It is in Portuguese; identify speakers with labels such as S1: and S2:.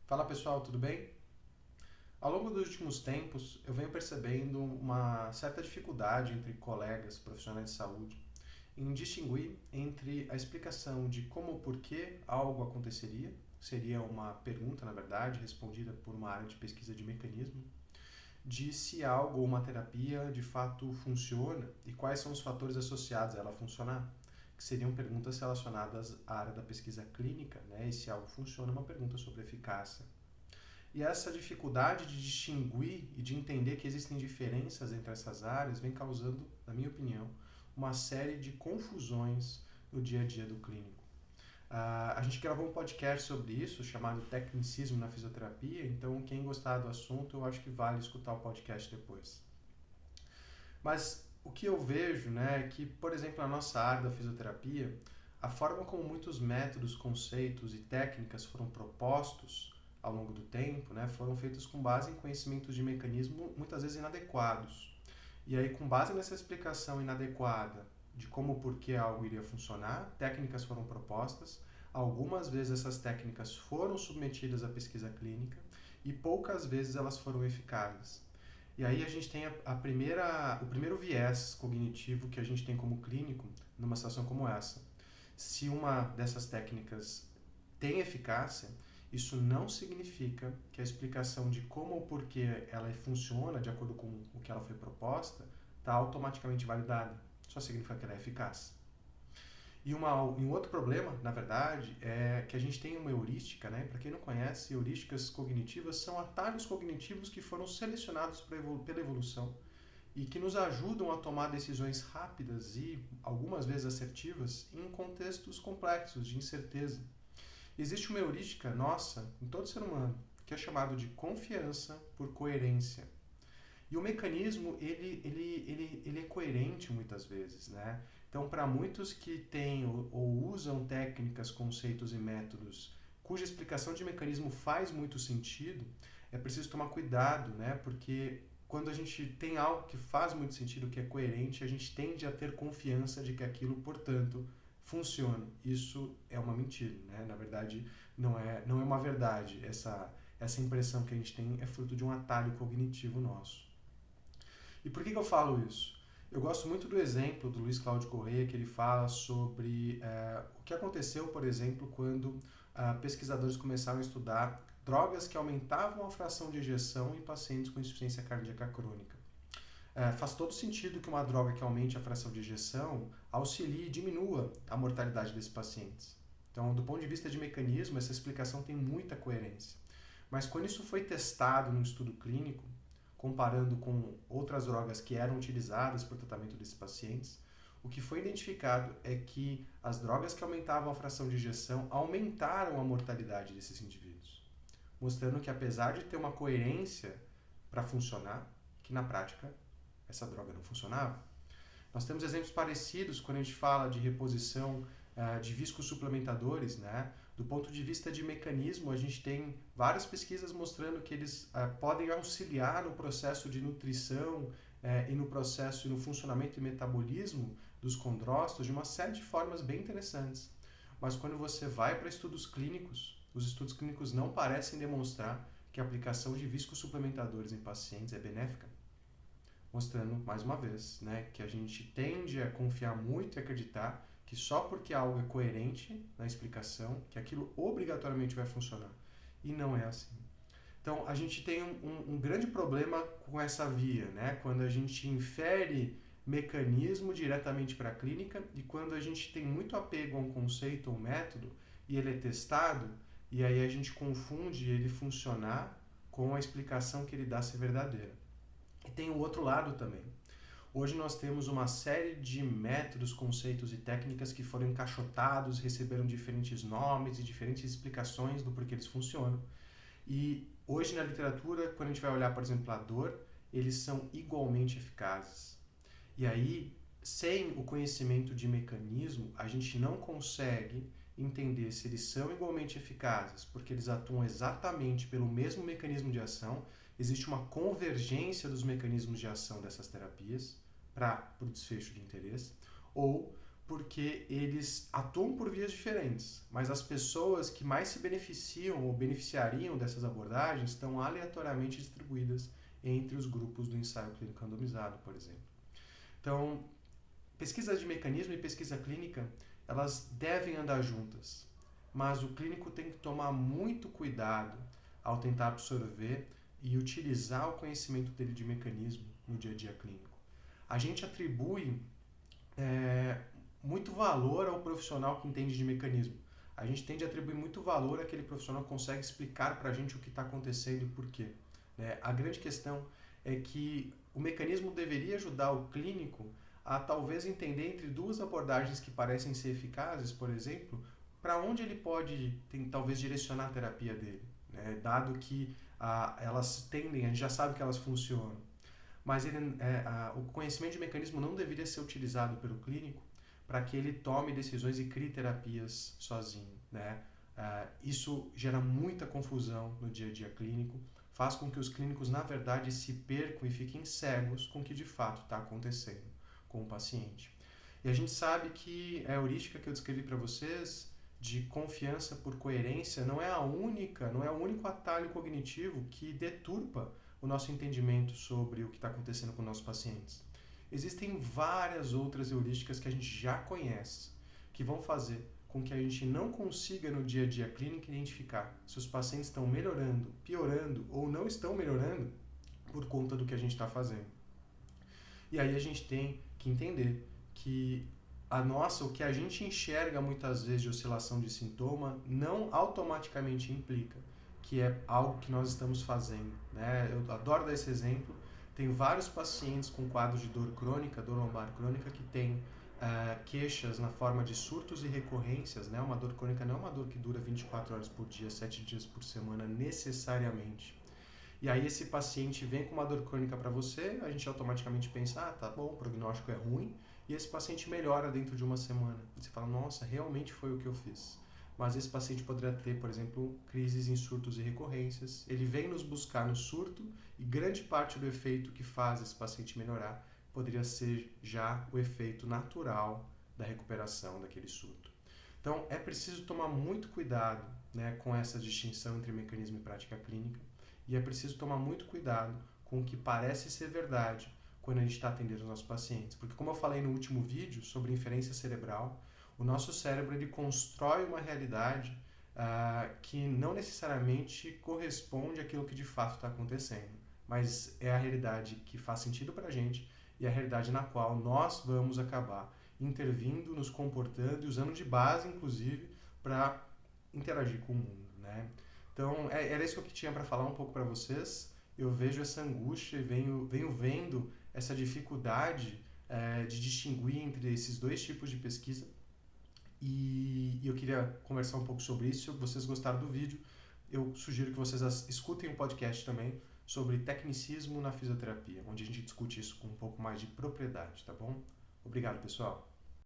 S1: Fala pessoal, tudo bem? Ao longo dos últimos tempos, eu venho percebendo uma certa dificuldade entre colegas profissionais de saúde em distinguir entre a explicação de como ou por que algo aconteceria, seria uma pergunta, na verdade, respondida por uma área de pesquisa de mecanismo, de se algo ou uma terapia de fato funciona e quais são os fatores associados a ela funcionar, que seriam perguntas relacionadas à área da pesquisa clínica, né? E se algo funciona, uma pergunta sobre eficácia. E essa dificuldade de distinguir e de entender que existem diferenças entre essas áreas vem causando, na minha opinião, uma série de confusões no dia a dia do clínico. A gente gravou um podcast sobre isso, chamado Tecnicismo na Fisioterapia, então quem gostar do assunto, eu acho que vale escutar o podcast depois. Mas o que eu vejo, né, é que, por exemplo, na nossa área da fisioterapia, a forma como muitos métodos, conceitos e técnicas foram propostos ao longo do tempo, né, foram feitos com base em conhecimentos de mecanismo muitas vezes inadequados. E aí, com base nessa explicação inadequada de como ou por que algo iria funcionar, técnicas foram propostas. Algumas vezes essas técnicas foram submetidas à pesquisa clínica e poucas vezes elas foram eficazes. E aí a gente tem o primeiro viés cognitivo que a gente tem como clínico numa situação como essa. Se uma dessas técnicas tem eficácia, isso não significa que a explicação de como ou por que ela funciona de acordo com o que ela foi proposta está automaticamente validada. Só significa que ela é eficaz. E um outro problema, na verdade, é que a gente tem uma heurística, né? Para quem não conhece, heurísticas cognitivas são atalhos cognitivos que foram selecionados pela evolução e que nos ajudam a tomar decisões rápidas e, algumas vezes, assertivas em contextos complexos de incerteza. Existe uma heurística nossa, em todo ser humano, que é chamado de confiança por coerência. E o mecanismo, ele é coerente muitas vezes, né? Então, para muitos que têm ou usam técnicas, conceitos e métodos cuja explicação de mecanismo faz muito sentido, é preciso tomar cuidado, né? Porque quando a gente tem algo que faz muito sentido, que é coerente, a gente tende a ter confiança de que aquilo, portanto, funciona. Isso é uma mentira, né? Na verdade, não é uma verdade. Essa impressão que a gente tem é fruto de um atalho cognitivo nosso. E por que eu falo isso? Eu gosto muito do exemplo do Luiz Cláudio Corrêa, que ele fala sobre o que aconteceu, por exemplo, quando pesquisadores começaram a estudar drogas que aumentavam a fração de ejeção em pacientes com insuficiência cardíaca crônica. Faz todo sentido que uma droga que aumente a fração de ejeção auxilie e diminua a mortalidade desses pacientes. Então, do ponto de vista de mecanismo, essa explicação tem muita coerência. Mas quando isso foi testado num estudo clínico, comparando com outras drogas que eram utilizadas para o tratamento desses pacientes, o que foi identificado é que as drogas que aumentavam a fração de ejeção aumentaram a mortalidade desses indivíduos, mostrando que apesar de ter uma coerência para funcionar, que na prática essa droga não funcionava. Nós temos exemplos parecidos quando a gente fala de reposição de viscosuplementadores, né? Do ponto de vista de mecanismo, a gente tem várias pesquisas mostrando que eles podem auxiliar no processo de nutrição e no processo e no funcionamento e metabolismo dos condrócitos de uma série de formas bem interessantes. Mas quando você vai para estudos clínicos, os estudos clínicos não parecem demonstrar que a aplicação de viscosuplementadores em pacientes é benéfica, mostrando, mais uma vez, né, que a gente tende a confiar muito e acreditar que só porque algo é coerente na explicação, que aquilo obrigatoriamente vai funcionar. E não é assim. Então, a gente tem um grande problema com essa via, né? Quando a gente infere mecanismo diretamente para a clínica e quando a gente tem muito apego a um conceito ou um método e ele é testado, e aí a gente confunde ele funcionar com a explicação que ele dá ser verdadeira. E tem o outro lado também. Hoje nós temos uma série de métodos, conceitos e técnicas que foram encaixotados, receberam diferentes nomes e diferentes explicações do porquê eles funcionam. E hoje na literatura, quando a gente vai olhar, por exemplo, a dor, eles são igualmente eficazes. E aí, sem o conhecimento de mecanismo, a gente não consegue entender se eles são igualmente eficazes, porque eles atuam exatamente pelo mesmo mecanismo de ação, existe uma convergência dos mecanismos de ação dessas terapias para o desfecho de interesse, ou porque eles atuam por vias diferentes, mas as pessoas que mais se beneficiam ou beneficiariam dessas abordagens estão aleatoriamente distribuídas entre os grupos do ensaio clínico randomizado, por exemplo. Então, pesquisa de mecanismo e pesquisa clínica, elas devem andar juntas, mas o clínico tem que tomar muito cuidado ao tentar absorver e utilizar o conhecimento dele de mecanismo no dia a dia clínico. A gente atribui muito valor ao profissional que entende de mecanismo. A gente tende a atribuir muito valor àquele profissional que consegue explicar para a gente o que está acontecendo e por quê. A grande questão é que o mecanismo deveria ajudar o clínico a talvez entender entre duas abordagens que parecem ser eficazes, por exemplo, para onde ele pode talvez direcionar a terapia dele, dado que elas tendem, a gente já sabe que elas funcionam. Mas o conhecimento de mecanismo não deveria ser utilizado pelo clínico para que ele tome decisões e crie terapias sozinho. Isso gera muita confusão no dia a dia clínico, faz com que os clínicos, na verdade, se percam e fiquem cegos com o que de fato está acontecendo com o paciente. E a gente sabe que a heurística que eu descrevi para vocês, de confiança por coerência, não é o único atalho cognitivo que deturpa o nosso entendimento sobre o que está acontecendo com nossos pacientes. Existem várias outras heurísticas que a gente já conhece, que vão fazer com que a gente não consiga no dia a dia clínico identificar se os pacientes estão melhorando, piorando ou não estão melhorando por conta do que a gente está fazendo. E aí a gente tem que entender que o que a gente enxerga muitas vezes de oscilação de sintoma não automaticamente implica que é algo que nós estamos fazendo. Eu adoro dar esse exemplo. Tem vários pacientes com quadros de dor crônica, dor lombar crônica, que têm queixas na forma de surtos e recorrências. Uma dor crônica não é uma dor que dura 24 horas por dia, 7 dias por semana, necessariamente. E aí esse paciente vem com uma dor crônica para você, a gente automaticamente pensa, tá bom, o prognóstico é ruim, e esse paciente melhora dentro de uma semana. Você fala, nossa, realmente foi o que eu fiz. Mas esse paciente poderia ter, por exemplo, crises em surtos e recorrências. Ele vem nos buscar no surto e grande parte do efeito que faz esse paciente melhorar poderia ser já o efeito natural da recuperação daquele surto. Então, é preciso tomar muito cuidado com essa distinção entre mecanismo e prática clínica, e é preciso tomar muito cuidado com o que parece ser verdade quando a gente está atendendo os nossos pacientes. Porque, como eu falei no último vídeo sobre inferência cerebral, o nosso cérebro ele constrói uma realidade que não necessariamente corresponde àquilo que de fato está acontecendo, mas é a realidade que faz sentido para a gente e a realidade na qual nós vamos acabar intervindo, nos comportando e usando de base, inclusive, para interagir com o mundo. Então, era isso que eu tinha para falar um pouco para vocês. Eu vejo essa angústia e venho vendo essa dificuldade de distinguir entre esses dois tipos de pesquisa. E eu queria conversar um pouco sobre isso. Se vocês gostaram do vídeo, eu sugiro que vocês escutem um podcast também sobre tecnicismo na fisioterapia, onde a gente discute isso com um pouco mais de propriedade, tá bom? Obrigado, pessoal.